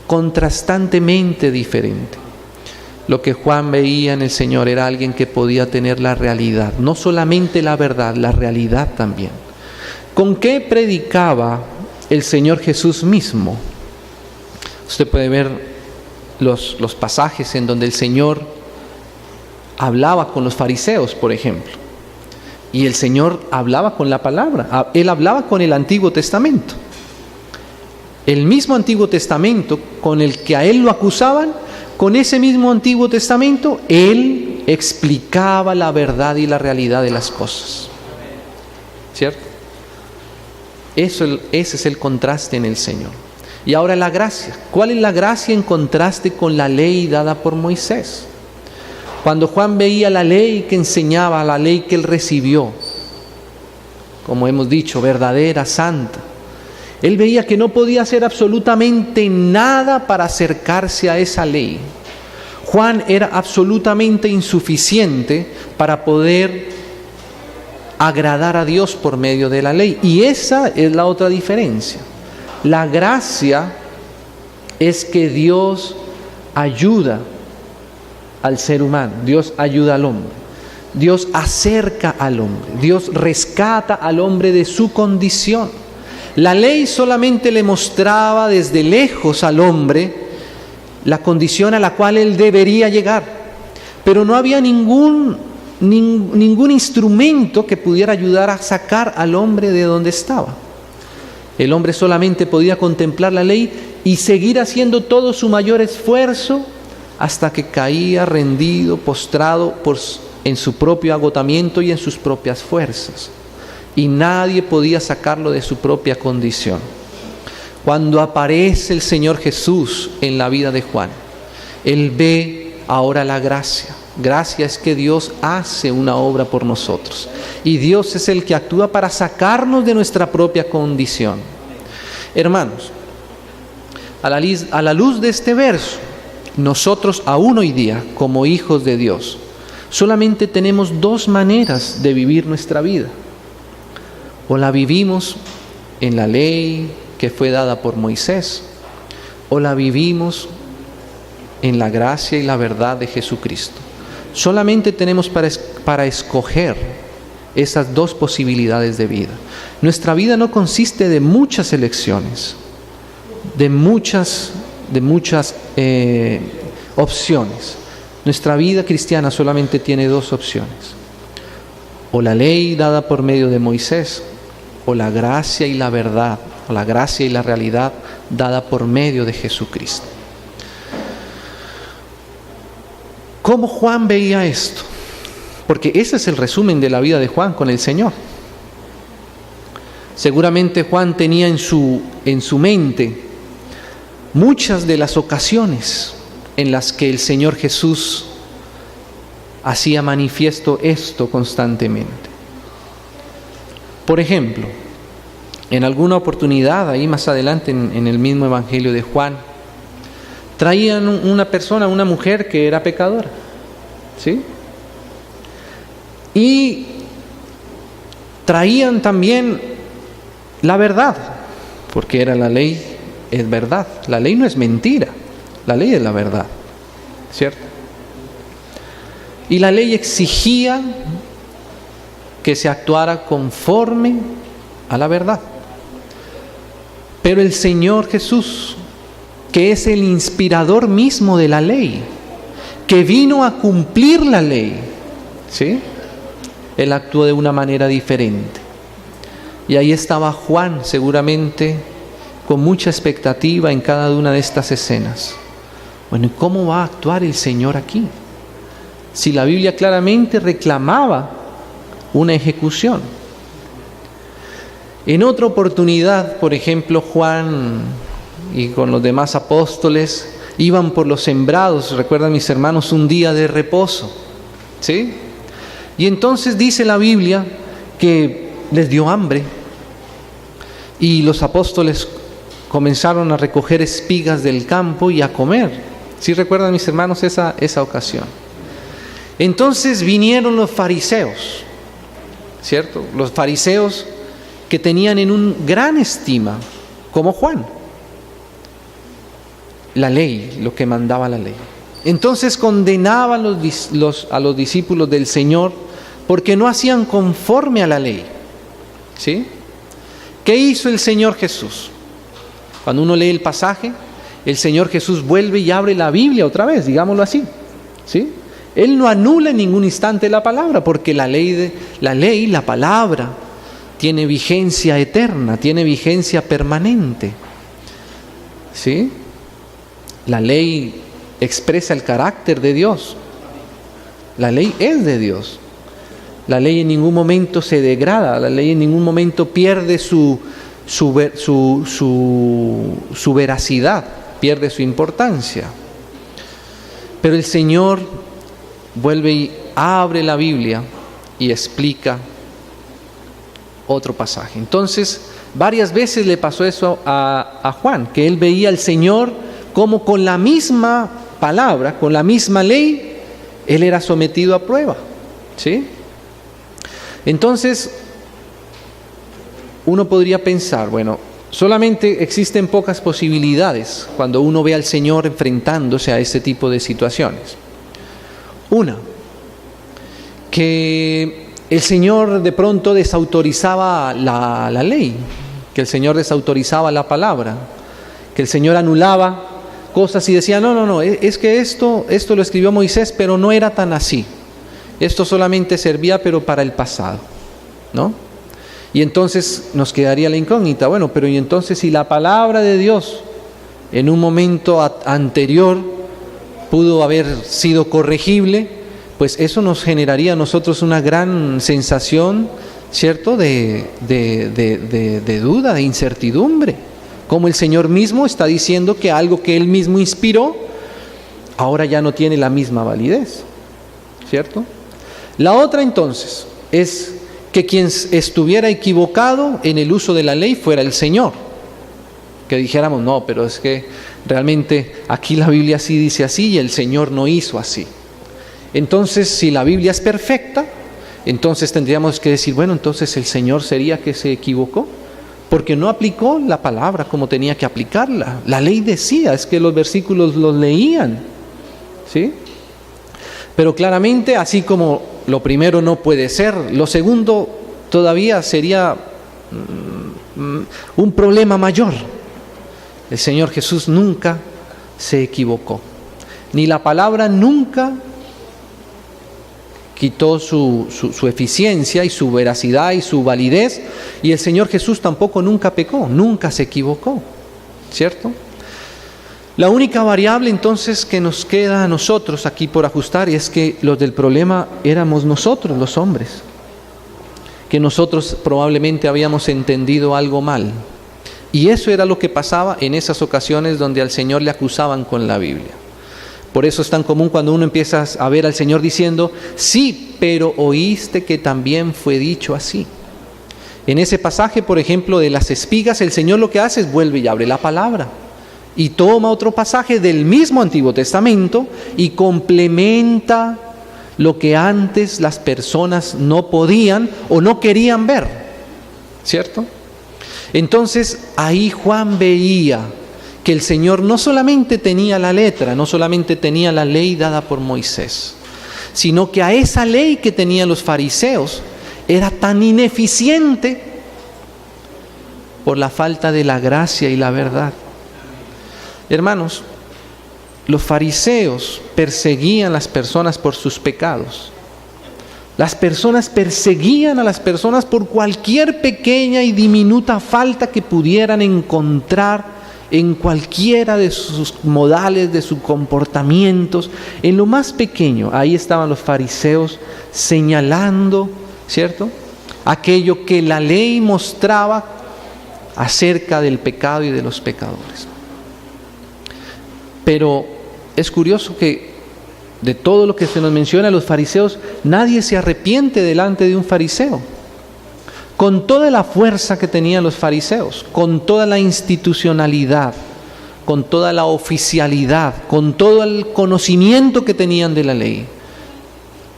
contrastantemente diferente. Lo que Juan veía en el Señor era alguien que podía tener la realidad, no solamente la verdad, la realidad también. ¿Con qué predicaba el Señor Jesús mismo? Usted puede ver los pasajes en donde el Señor hablaba con los fariseos, por ejemplo. Y el Señor hablaba con la palabra, Él hablaba con el Antiguo Testamento. El mismo Antiguo Testamento con el que a Él lo acusaban, con ese mismo Antiguo Testamento, Él explicaba la verdad y la realidad de las cosas. ¿Cierto? Ese es el contraste en el Señor. Y ahora la gracia. ¿Cuál es la gracia en contraste con la ley dada por Moisés? Cuando Juan veía la ley que enseñaba, la ley que él recibió, como hemos dicho, verdadera, santa, él veía que no podía hacer absolutamente nada para acercarse a esa ley. Juan era absolutamente insuficiente para poder agradar a Dios por medio de la ley. Y esa es la otra diferencia. La gracia es que Dios ayuda al ser humano, Dios ayuda al hombre, Dios acerca al hombre, Dios rescata al hombre de su condición. La ley solamente le mostraba desde lejos al hombre la condición a la cual él debería llegar, pero no había ningún instrumento que pudiera ayudar a sacar al hombre de donde estaba. El hombre solamente podía contemplar la ley y seguir haciendo todo su mayor esfuerzo hasta que caía rendido, postrado en su propio agotamiento y en sus propias fuerzas. Y nadie podía sacarlo de su propia condición. Cuando aparece el Señor Jesús en la vida de Juan, él ve ahora la gracia. Gracia es que Dios hace una obra por nosotros. Y Dios es el que actúa para sacarnos de nuestra propia condición. Hermanos, a la luz de este verso, nosotros aún hoy día, como hijos de Dios, solamente tenemos dos maneras de vivir nuestra vida. O la vivimos en la ley que fue dada por Moisés, o la vivimos en la gracia y la verdad de Jesucristo. Solamente tenemos para escoger esas dos posibilidades de vida. Nuestra vida no consiste de muchas elecciones, de muchas opciones. Nuestra vida cristiana solamente tiene dos opciones: o la ley dada por medio de Moisés, o la gracia y la verdad, o la gracia y la realidad dada por medio de Jesucristo. ¿Cómo Juan veía esto? Porque ese es el resumen de la vida de Juan con el Señor. Seguramente Juan tenía en su mente muchas de las ocasiones en las que el Señor Jesús hacía manifiesto esto constantemente. Por ejemplo, en alguna oportunidad, ahí más adelante en el mismo Evangelio de Juan, traían una mujer que era pecadora, ¿sí? Y traían también la verdad, porque era la ley, es verdad. La ley no es mentira, la ley es la verdad, ¿cierto? Y la ley exigía que se actuara conforme a la verdad. Pero el Señor Jesús, que es el inspirador mismo de la ley, que vino a cumplir la ley, ¿sí? Él actuó de una manera diferente. Y ahí estaba Juan, seguramente, con mucha expectativa en cada una de estas escenas. Bueno, ¿y cómo va a actuar el Señor aquí? Si la Biblia claramente reclamaba una ejecución. En otra oportunidad, por ejemplo, Juan y con los demás apóstoles iban por los sembrados, recuerdan mis hermanos, un día de reposo, ¿sí? Y entonces dice la Biblia que les dio hambre y los apóstoles comenzaron a recoger espigas del campo y a comer. ¿Sí recuerdan mis hermanos esa ocasión? Entonces vinieron los fariseos, ¿cierto? Los fariseos que tenían en un gran estima, como Juan, la ley, lo que mandaba la ley. Entonces condenaban a los discípulos del Señor porque no hacían conforme a la ley, ¿sí? ¿Qué hizo el Señor Jesús? Cuando uno lee el pasaje, el Señor Jesús vuelve y abre la Biblia otra vez, digámoslo así, ¿sí? Él no anula en ningún instante la palabra, porque la ley la ley, la palabra, tiene vigencia eterna, tiene vigencia permanente. ¿Sí? La ley expresa el carácter de Dios. La ley es de Dios. La ley en ningún momento se degrada, la ley en ningún momento pierde su veracidad, pierde su importancia. Pero el Señor vuelve y abre la Biblia y explica otro pasaje. Entonces, varias veces le pasó eso a Juan, que él veía al Señor como con la misma palabra, con la misma ley, él era sometido a prueba. ¿Sí? Entonces, uno podría pensar, bueno, solamente existen pocas posibilidades cuando uno ve al Señor enfrentándose a este tipo de situaciones. Una, que el Señor de pronto desautorizaba la ley, que el Señor desautorizaba la palabra, que el Señor anulaba cosas y decía, no, es que esto lo escribió Moisés, pero no era tan así. Esto solamente servía, pero para el pasado, ¿no? Y entonces nos quedaría la incógnita, bueno, pero y entonces si la palabra de Dios en un momento anterior pudo haber sido corregible, pues eso nos generaría a nosotros una gran sensación, ¿cierto?, de duda, de incertidumbre. Como el Señor mismo está diciendo que algo que Él mismo inspiró, ahora ya no tiene la misma validez, ¿cierto? La otra entonces es que quien estuviera equivocado en el uso de la ley fuera el Señor. Que dijéramos, no, pero es que realmente aquí la Biblia sí dice así y el Señor no hizo así. Entonces, si la Biblia es perfecta, entonces tendríamos que decir, bueno, entonces el Señor sería que se equivocó, porque no aplicó la palabra como tenía que aplicarla. La ley decía, es que los versículos los leían, ¿sí? Pero claramente, así como lo primero no puede ser, lo segundo todavía sería un problema mayor. El Señor Jesús nunca se equivocó, ni la palabra nunca quitó su eficiencia y su veracidad y su validez, y el Señor Jesús tampoco nunca pecó, nunca se equivocó, ¿cierto? La única variable entonces que nos queda a nosotros aquí por ajustar es que los del problema éramos nosotros, los hombres, que nosotros probablemente habíamos entendido algo mal, y eso era lo que pasaba en esas ocasiones donde al Señor le acusaban con la Biblia. Por eso es tan común cuando uno empieza a ver al Señor diciendo, sí, pero oíste que también fue dicho así. En ese pasaje, por ejemplo, de las espigas, el Señor lo que hace es vuelve y abre la palabra y toma otro pasaje del mismo Antiguo Testamento y complementa lo que antes las personas no podían o no querían ver, ¿cierto? Entonces ahí Juan veía que el Señor no solamente tenía la letra, no solamente tenía la ley dada por Moisés, sino que a esa ley que tenían los fariseos era tan ineficiente por la falta de la gracia y la verdad. Hermanos, los fariseos perseguían a las personas por sus pecados. Las personas perseguían a las personas por cualquier pequeña y diminuta falta que pudieran encontrar en cualquiera de sus modales, de sus comportamientos, en lo más pequeño. Ahí estaban los fariseos señalando, ¿cierto?, aquello que la ley mostraba acerca del pecado y de los pecadores. Pero es curioso que de todo lo que se nos menciona a los fariseos, nadie se arrepiente delante de un fariseo. Con toda la fuerza que tenían los fariseos, con toda la institucionalidad, con toda la oficialidad, con todo el conocimiento que tenían de la ley,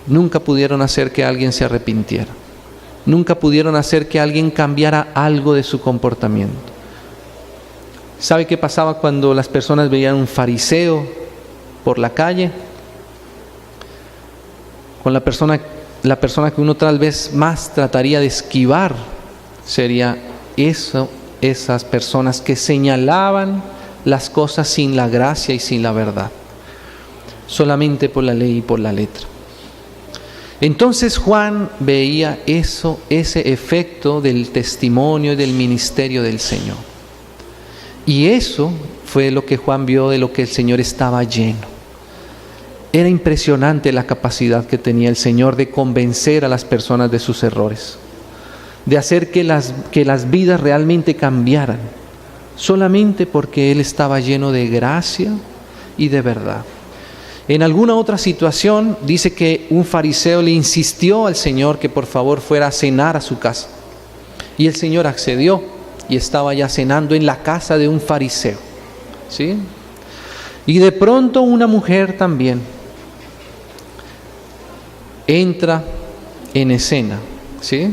nunca pudieron hacer que alguien se arrepintiera. Nunca pudieron hacer que alguien cambiara algo de su comportamiento. ¿Sabe qué pasaba cuando las personas veían un fariseo por la calle? Con la persona que uno tal vez más trataría de esquivar sería esas personas que señalaban las cosas sin la gracia y sin la verdad, solamente por la ley y por la letra. Entonces Juan veía ese efecto del testimonio y del ministerio del Señor. Y eso fue lo que Juan vio de lo que el Señor estaba lleno. Era impresionante la capacidad que tenía el Señor de convencer a las personas de sus errores, de hacer que las vidas realmente cambiaran, solamente porque Él estaba lleno de gracia y de verdad. En alguna otra situación dice que un fariseo le insistió al Señor que por favor fuera a cenar a su casa. Y el Señor accedió y estaba ya cenando en la casa de un fariseo, ¿sí? Y de pronto una mujer también entra en escena, ¿sí?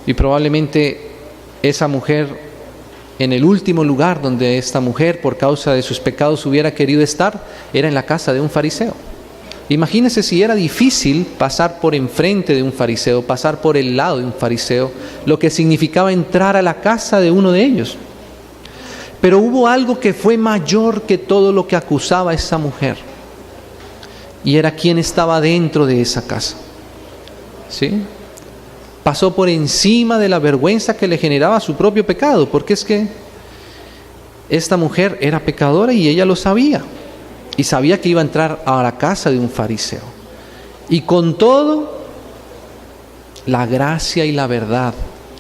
Y probablemente esa mujer, en el último lugar donde esta mujer por causa de sus pecados hubiera querido estar, era en la casa de un fariseo. Imagínense si era difícil pasar por enfrente de un fariseo, pasar por el lado de un fariseo, lo que significaba entrar a la casa de uno de ellos. Pero hubo algo que fue mayor que todo lo que acusaba a esa mujer, y era quien estaba dentro de esa casa, ¿sí? Pasó por encima de la vergüenza que le generaba su propio pecado, porque es que esta mujer era pecadora y ella lo sabía, y sabía que iba a entrar a la casa de un fariseo. Y con todo, la gracia y la verdad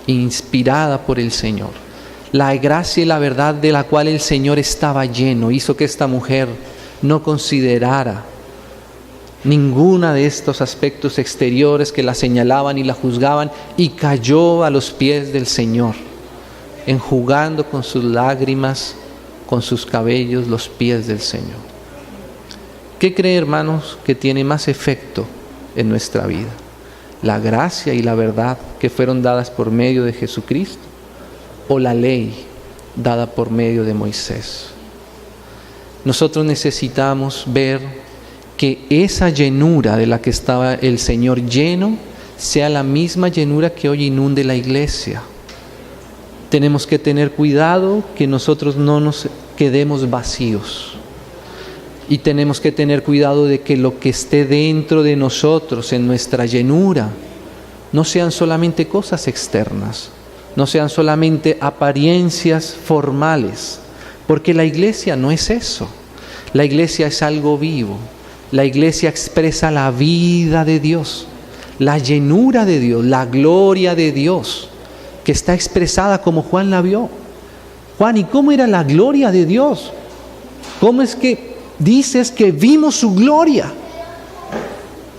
inspirada por el Señor, la gracia y la verdad de la cual el Señor estaba lleno, hizo que esta mujer no considerara ninguna de estos aspectos exteriores que la señalaban y la juzgaban, y cayó a los pies del Señor, enjugando con sus lágrimas, con sus cabellos, los pies del Señor. ¿Qué cree, hermanos, que tiene más efecto en nuestra vida? ¿La gracia y la verdad que fueron dadas por medio de Jesucristo, o la ley dada por medio de Moisés? Nosotros necesitamos ver que esa llenura de la que estaba el Señor lleno sea la misma llenura que hoy inunde la iglesia. Tenemos que tener cuidado que nosotros no nos quedemos vacíos, y tenemos que tener cuidado de que lo que esté dentro de nosotros, en nuestra llenura, no sean solamente cosas externas, no sean solamente apariencias formales, porque la iglesia no es eso. La iglesia es algo vivo. La iglesia expresa la vida de Dios, la llenura de Dios, la gloria de Dios, que está expresada como Juan la vio. Juan, ¿y cómo era la gloria de Dios? ¿Cómo es que dices que vimos su gloria?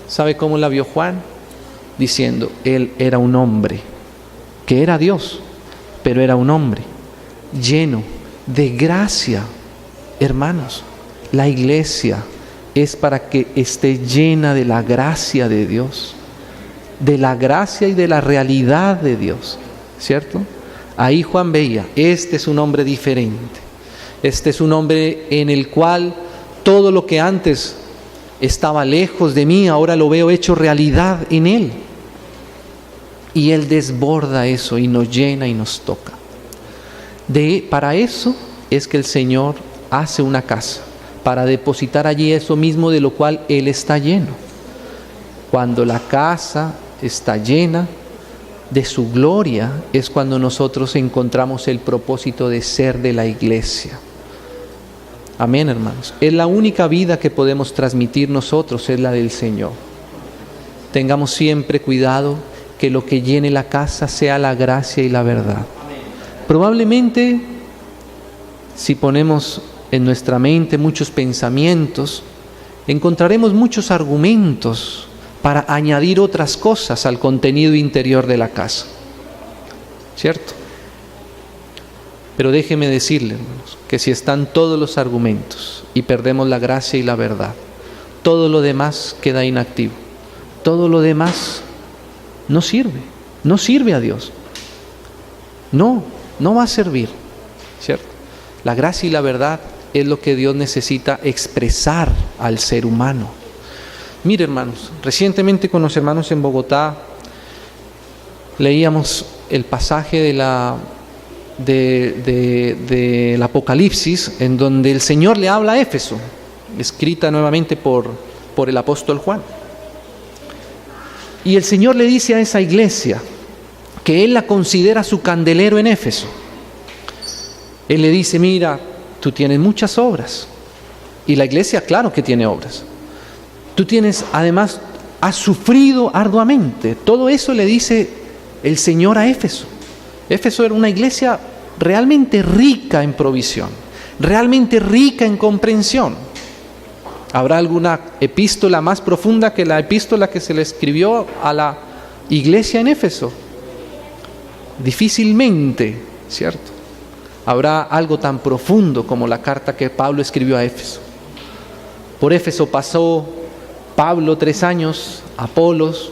¿Sabe cómo la vio Juan? Diciendo, Él era un hombre, que era Dios, pero era un hombre lleno de gracia. Hermanos, la iglesia es para que esté llena de la gracia de Dios, de la gracia y de la realidad de Dios, ¿cierto? Ahí Juan veía, este es un hombre diferente, este es un hombre en el cual todo lo que antes estaba lejos de mí, ahora lo veo hecho realidad en Él. Y Él desborda eso y nos llena y nos toca. Para eso es que el Señor hace una casa, para depositar allí eso mismo de lo cual Él está lleno. Cuando la casa está llena de su gloria, es cuando nosotros encontramos el propósito de ser de la iglesia. Amén, hermanos. Es la única vida que podemos transmitir nosotros, es la del Señor. Tengamos siempre cuidado que lo que llene la casa sea la gracia y la verdad. Probablemente, si ponemos en nuestra mente muchos pensamientos, encontraremos muchos argumentos para añadir otras cosas al contenido interior de la casa, ¿cierto? Pero déjeme decirle, hermanos, que si están todos los argumentos y perdemos la gracia y la verdad, todo lo demás queda inactivo. Todo lo demás no sirve a Dios. No va a servir, ¿cierto? La gracia y la verdad es lo que Dios necesita expresar al ser humano. Mire, hermanos, recientemente con los hermanos en Bogotá leíamos el pasaje del Apocalipsis, en donde el Señor le habla a Éfeso, escrita nuevamente por el apóstol Juan. Y el Señor le dice a esa iglesia que Él la considera su candelero en Éfeso. Él le dice, mira, tú tienes muchas obras. Y la iglesia, claro que tiene obras. Tú tienes, además, has sufrido arduamente. Todo eso le dice el Señor a Éfeso. Éfeso era una iglesia realmente rica en provisión, realmente rica en comprensión. ¿Habrá alguna epístola más profunda que la epístola que se le escribió a la iglesia en Éfeso? Difícilmente, ¿cierto? Habrá algo tan profundo como la carta que Pablo escribió a Éfeso. Por Éfeso pasó Pablo 3 años, Apolos,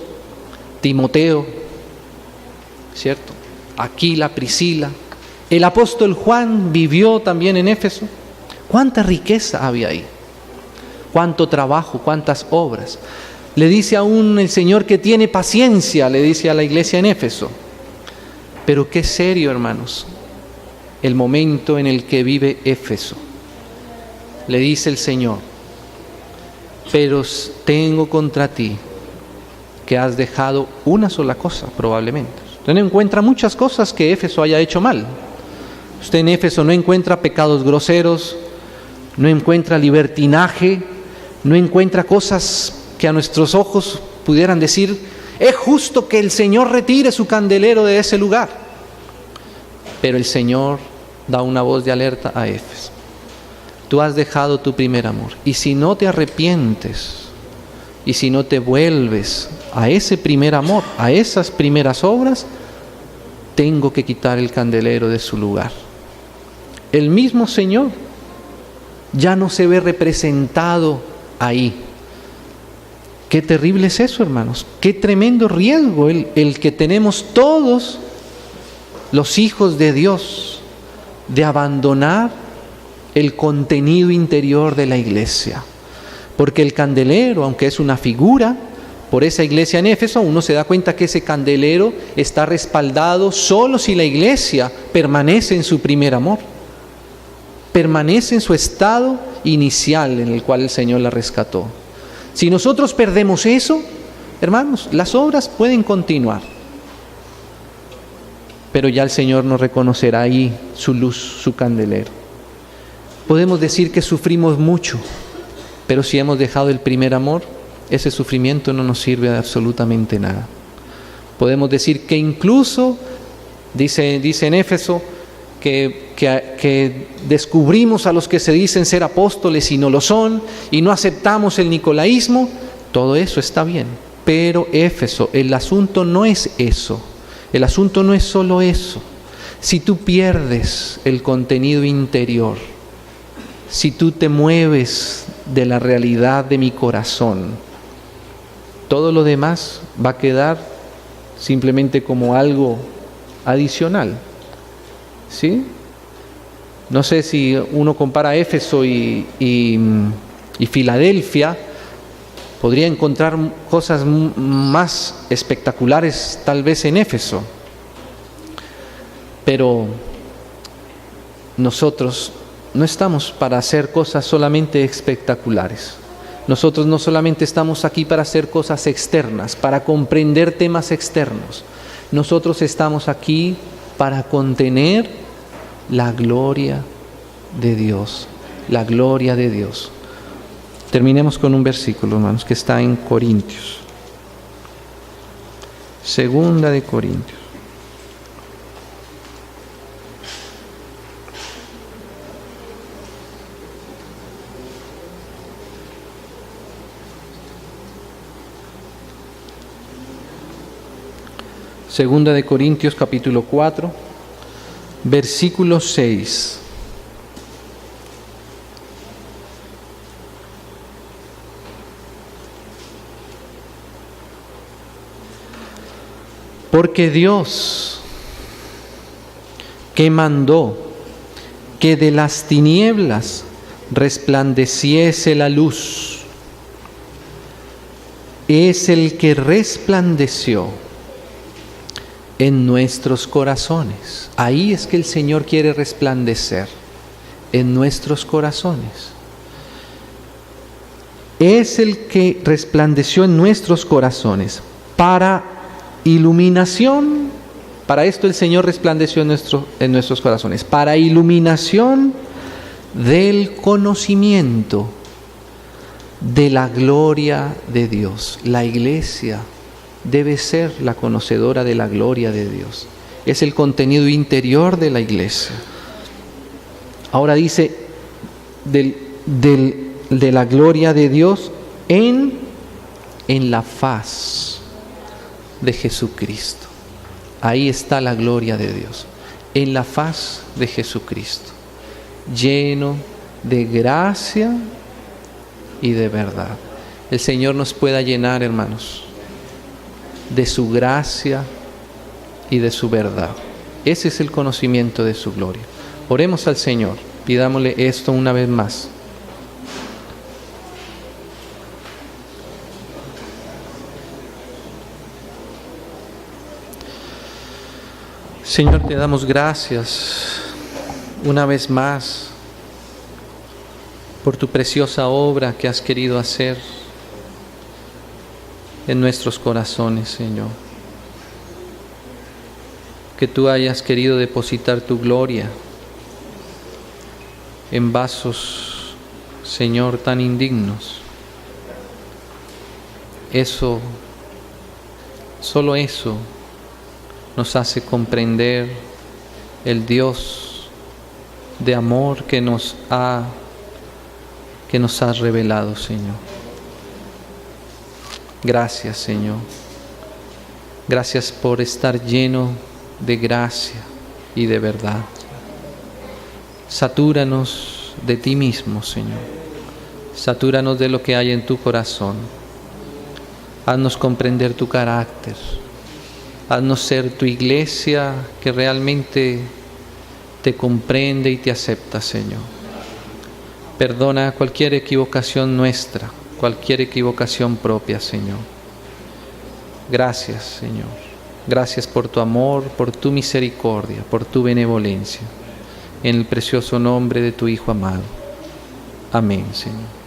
Timoteo, ¿cierto? Aquila, Priscila. El apóstol Juan vivió también en Éfeso. ¿Cuánta riqueza había ahí? ¿Cuánto trabajo? ¿Cuántas obras? Le dice aún el Señor que tiene paciencia, le dice a la iglesia en Éfeso. Pero qué serio, hermanos, el momento en el que vive Éfeso. Le dice el Señor, pero tengo contra ti que has dejado una sola cosa, probablemente. Usted no encuentra muchas cosas que Éfeso haya hecho mal. Usted en Éfeso no encuentra pecados groseros, no encuentra libertinaje, no encuentra cosas que a nuestros ojos pudieran decir, es justo que el Señor retire su candelero de ese lugar. Pero el Señor da una voz de alerta a Éfeso. Tú has dejado tu primer amor. Y si no te arrepientes, y si no te vuelves a ese primer amor, a esas primeras obras, tengo que quitar el candelero de su lugar. El mismo Señor ya no se ve representado ahí. Qué terrible es eso, hermanos. Qué tremendo riesgo el que tenemos todos los hijos de Dios de abandonar el contenido interior de la iglesia. Porque el candelero, aunque es una figura, por esa iglesia en Éfeso, uno se da cuenta que ese candelero está respaldado solo si la iglesia permanece en su primer amor. Permanece en su estado inicial en el cual el Señor la rescató. Si nosotros perdemos eso, hermanos, las obras pueden continuar. Pero ya el Señor nos reconocerá ahí su luz, su candelero. Podemos decir que sufrimos mucho, pero si hemos dejado el primer amor, ese sufrimiento no nos sirve de absolutamente nada. Podemos decir que incluso, dice en Éfeso, que descubrimos a los que se dicen ser apóstoles y no lo son, y no aceptamos el nicolaísmo, todo eso está bien. Pero Éfeso, el asunto no es eso. El asunto no es solo eso. Si tú pierdes el contenido interior, si tú te mueves de la realidad de mi corazón, todo lo demás va a quedar simplemente como algo adicional. ¿Sí? No sé si uno compara Éfeso y Filadelfia, podría encontrar cosas más espectaculares tal vez en Éfeso. Pero nosotros no estamos para hacer cosas solamente espectaculares. Nosotros no solamente estamos aquí para hacer cosas externas, para comprender temas externos. Nosotros estamos aquí para contener la gloria de Dios. La gloria de Dios. Terminemos con un versículo, hermanos, que está en Corintios. Segunda de Corintios. Segunda de Corintios capítulo 4, versículo 6. Porque Dios, que mandó que de las tinieblas resplandeciese la luz, es el que resplandeció en nuestros corazones. Ahí es que el Señor quiere resplandecer, en nuestros corazones. Es el que resplandeció en nuestros corazones para iluminación. Para esto el Señor resplandeció en nuestros corazones, para iluminación del conocimiento de la gloria de Dios. La iglesia debe ser la conocedora de la gloria de Dios. Es el contenido interior de la iglesia. Ahora dice de la gloria de Dios en la faz de Jesucristo. Ahí está la gloria de Dios, en la faz de Jesucristo, lleno de gracia y de verdad. El Señor nos pueda llenar, hermanos, de su gracia y de su verdad. Ese es el conocimiento de su gloria. Oremos al Señor, pidámosle esto una vez más. Señor, te damos gracias una vez más por tu preciosa obra que has querido hacer en nuestros corazones, Señor. Que tú hayas querido depositar tu gloria en vasos, Señor, tan indignos. Eso, solo eso, nos hace comprender el Dios de amor que nos ha revelado, Señor. Gracias, Señor. Gracias por estar lleno de gracia y de verdad. Satúranos de ti mismo, Señor. Satúranos de lo que hay en tu corazón. Haznos comprender tu carácter. Haznos ser tu iglesia que realmente te comprende y te acepta, Señor. Perdona cualquier equivocación nuestra, cualquier equivocación propia, Señor. Gracias, Señor. Gracias por tu amor, por tu misericordia, por tu benevolencia. En el precioso nombre de tu Hijo amado. Amén, Señor.